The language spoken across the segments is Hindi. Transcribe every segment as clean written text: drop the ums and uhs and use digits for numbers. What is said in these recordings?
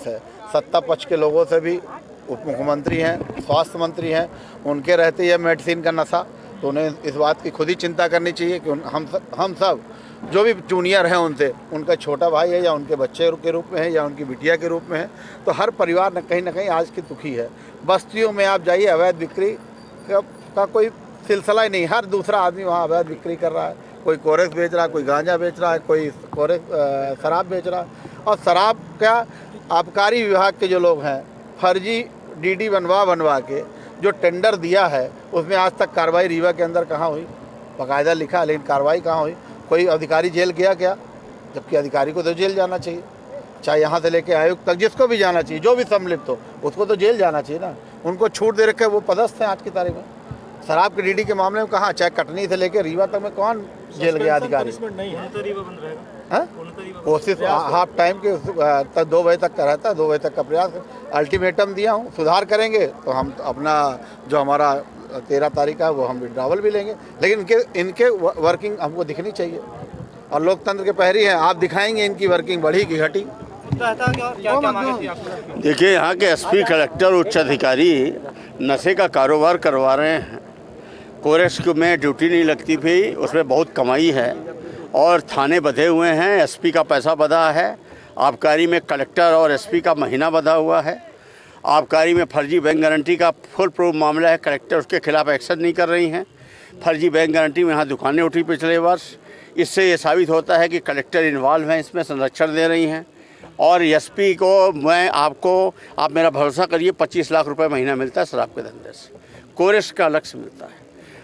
केस है। सत्ता पक्ष के लोगों से भी, उप मुख्यमंत्री हैं, स्वास्थ्य मंत्री हैं, उनके रहते यह मेडिसिन का नशा, तो उन्हें इस बात की खुद ही चिंता करनी चाहिए कि हम सब जो भी जूनियर हैं उनसे, उनका छोटा भाई है या उनके बच्चे के रूप में है या उनकी बिटिया के रूप में है, तो हर परिवार न कहीं आज की दुखी है। बस्तियों में आप जाइए, अवैध बिक्री का कोई सिलसिला ही नहीं, हर दूसरा आदमी वहाँ अवैध बिक्री कर रहा है। कोई कोरेक्स बेच रहा है, कोई गांजा बेच रहा है, कोई शराब बेच रहा है। और शराब क्या, आबकारी विभाग के जो लोग हैं फर्जी डीडी बनवा के जो टेंडर दिया है, उसमें आज तक कार्रवाई रीवा के अंदर कहाँ हुई? बाकायदा लिखा, लेकिन कार्रवाई कहाँ हुई? कोई अधिकारी जेल गया क्या? जबकि अधिकारी को तो जेल जाना चाहिए, चाहे यहाँ से लेके आयुक्त तक, जिसको भी जाना चाहिए, जो भी सम्मिलित हो उसको तो जेल जाना चाहिए ना। उनको छूट दे रखे, वो पदस्थ हैं आज की तारीख में। शराब की डीडी के मामले में कहाँ, चाहे कटनी से लेके रीवा तक में कौन जेल गया अधिकारी? कोशिश हाफ टाइम के तक 2 बजे तक का रहता है, 2 बजे तक का प्रयास। अल्टीमेटम दिया हूँ, सुधार करेंगे तो हम अपना जो हमारा 13 तारीख का वो हम विड्रावल भी लेंगे, लेकिन इनके वर्किंग हमको दिखनी चाहिए। और लोकतंत्र के पहरी हैं, आप दिखाएंगे इनकी वर्किंग बढ़ी कि घटी? देखिए, यहाँ के एसपी, कलेक्टर, उच्च अधिकारी नशे का कारोबार करवा रहे हैं। कोरेक्स में ड्यूटी नहीं लगती थी, उसमें बहुत कमाई है और थाने बंधे हुए हैं, एसपी का पैसा बंधा है। आबकारी में कलेक्टर और एसपी का महीना बंधा हुआ है। आबकारी में फर्जी बैंक गारंटी का फुल प्रूफ मामला है, कलेक्टर उसके खिलाफ एक्शन नहीं कर रही हैं। फर्जी बैंक गारंटी में यहाँ दुकानें उठी पिछले वर्ष। इससे ये साबित होता है कि कलेक्टर इन्वॉल्व हैं, इसमें संरक्षण दे रही हैं। और एसपी को आप मेरा भरोसा करिए, 25 लाख रुपए महीना मिलता है शराब के धंधे से। कोरेक्स का लक्ष्य मिलता है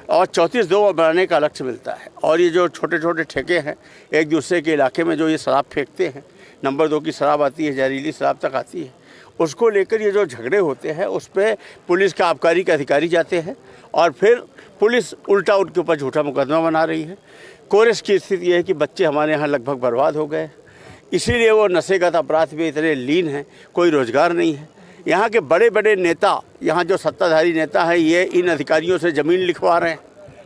और 34-2 बनाने का लक्ष्य मिलता है। और ये जो छोटे छोटे ठेके हैं एक दूसरे के इलाके में जो ये शराब फेंकते हैं, नंबर 2 की शराब आती है, जहरीली शराब तक आती है, उसको लेकर ये जो झगड़े होते हैं उस पर पुलिस के आबकारी के अधिकारी जाते हैं और फिर पुलिस उल्टा उनके ऊपर झूठा मुकदमा बना रही है। कोरेक्स की स्थिति ये है कि बच्चे हमारे यहाँ लगभग बर्बाद हो गए, इसीलिए वो नशेगत अपराध में इतने लीन हैं, कोई रोजगार नहीं है। यहाँ के बड़े बड़े नेता, यहाँ जो सत्ताधारी नेता हैं, ये इन अधिकारियों से ज़मीन लिखवा रहे हैं।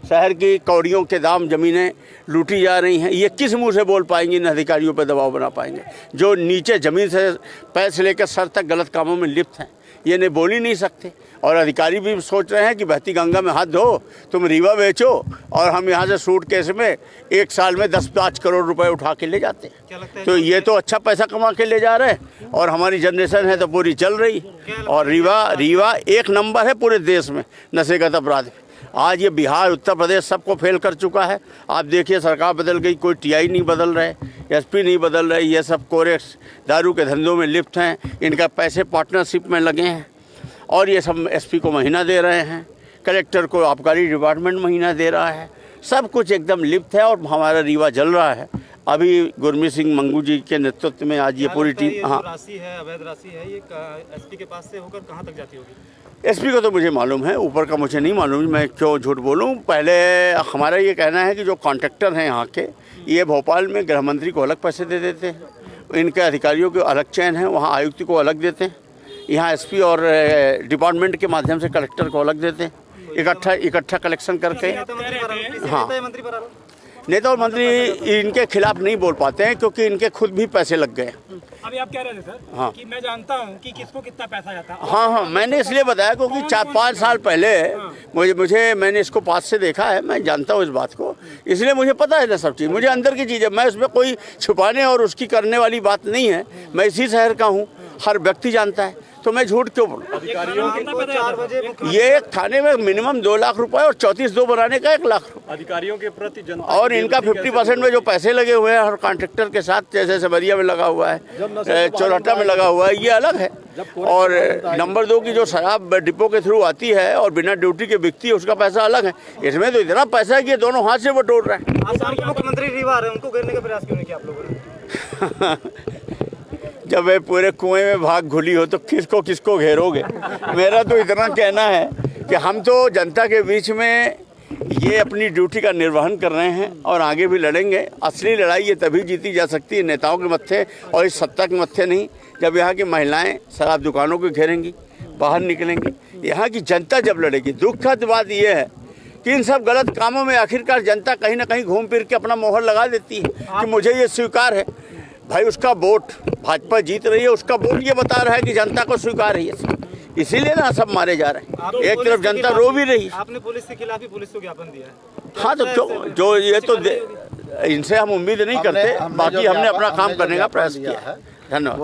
शहर की कौड़ियों के दाम ज़मीनें लूटी जा रही हैं। ये किस मुंह से बोल पाएंगे, इन अधिकारियों पर दबाव बना पाएंगे जो नीचे ज़मीन से पैर से लेकर सर तक गलत कामों में लिप्त हैं? ये नहीं, बोल ही नहीं सकते। और अधिकारी भी सोच रहे हैं कि बहती गंगा में हाथ धो, तुम रीवा बेचो और हम यहाँ से सूट केस में 1 साल में 10-5 करोड़ रुपए उठा के ले जाते हैं। तो ये तो अच्छा पैसा कमा के ले जा रहे हैं और हमारी जनरेशन है तो पूरी चल रही। और रीवा 1 नंबर है पूरे देश में नशेगत अपराध। आज ये बिहार, उत्तर प्रदेश सबको फेल कर चुका है। आप देखिए, सरकार बदल गई, कोई टीआई नहीं बदल रहे, एसपी नहीं बदल रहे, ये सब कोरेक्स दारू के धंधों में लिप्त हैं। इनका पैसे पार्टनरशिप में लगे हैं और ये सब एसपी को महीना दे रहे हैं, कलेक्टर को आबकारी डिपार्टमेंट महीना दे रहा है। सब कुछ एकदम लिप्त है और हमारा रीवा जल रहा है। अभी गुरमीत सिंह मंगू जी के नेतृत्व में आज ये पूरी टीम, हाँ, राशि है, अवैध राशि है, ये एसपी के पास से होकर कहाँ तक जाती होगी? एसपी को तो मुझे मालूम है, ऊपर का मुझे नहीं मालूम, मैं क्यों झूठ बोलूं। पहले हमारा ये कहना है कि जो कॉन्ट्रैक्टर हैं यहाँ के, ये भोपाल में गृह मंत्री को अलग पैसे दे देते हैं, इनके अधिकारियों के अलग चयन है, वहाँ आयुक्त को अलग देते हैं, यहाँ एसपी और डिपार्टमेंट के माध्यम से कलेक्टर को अलग देते हैं, इकट्ठा कलेक्शन करके। हाँ, नेता और मंत्री इनके खिलाफ नहीं बोल पाते हैं क्योंकि इनके खुद भी पैसे लग गए। अभी आप कह रहे थे सर, हाँ, कि मैं जानता हूं कि किसको कितना पैसा जाता है। हाँ, मैंने इसलिए बताया क्योंकि 4-5 साल पहले मैंने इसको पास से देखा है, मैं जानता हूँ इस बात को, इसलिए मुझे पता है ना सब चीज़, मुझे अंदर की चीज़ है। मैं उसमें कोई छुपाने और उसकी करने वाली बात नहीं है। मैं इसी शहर का हूँ, हर व्यक्ति जानता है, तो मैं झूठ क्यों बोलूं? ये एक थाने में मिनिमम 2 लाख रुपए और 34-2 बनाने का 1 लाख रुपए अधिकारियों के प्रति जनता और इनका 50% में जो पैसे लगे हुए हैं हर कॉन्ट्रैक्टर के साथ, जैसे सबरिया में लगा हुआ है, चौराटा में लगा हुआ है, ये अलग है। और नंबर 2 की जो शराब डिपो के थ्रू आती है और बिना ड्यूटी के बिकती है, उसका पैसा अलग है। इसमें तो इतना पैसा है कि दोनों हाथ से बटोर रहे हैं। मुख्यमंत्री रीवा आ रहे हैं, उनको घेरने का प्रयास क्यों नहीं किया आप लोगों ने? जब वे पूरे कुएं में भाग घुली हो तो किसको घेरोगे? मेरा तो इतना कहना है कि हम तो जनता के बीच में ये अपनी ड्यूटी का निर्वहन कर रहे हैं और आगे भी लड़ेंगे। असली लड़ाई ये तभी जीती जा सकती है नेताओं के मत्थे और इस सत्ता के मत्थे नहीं, जब यहाँ की महिलाएं शराब दुकानों को घेरेंगी, बाहर निकलेंगी। यहाँ की जनता जब लड़ेगी। दुखद बात यह है कि इन सब गलत कामों में आखिरकार जनता कहीं ना कहीं घूम फिर के अपना मोहर लगा देती है कि मुझे ये स्वीकार है। भाई उसका वोट भाजपा जीत रही है, उसका वोट ये बता रहा है कि जनता को स्वीकार है ये, इसीलिए ना सब मारे जा रहे हैं। एक तरफ जनता रो भी रही है। आपने पुलिस के खिलाफ ही पुलिस को ज्ञापन दिया है। हाँ, तो जो ये तो इनसे हम उम्मीद नहीं करते, बाकी हमने अपना काम करने का प्रयास किया है। धन्यवाद।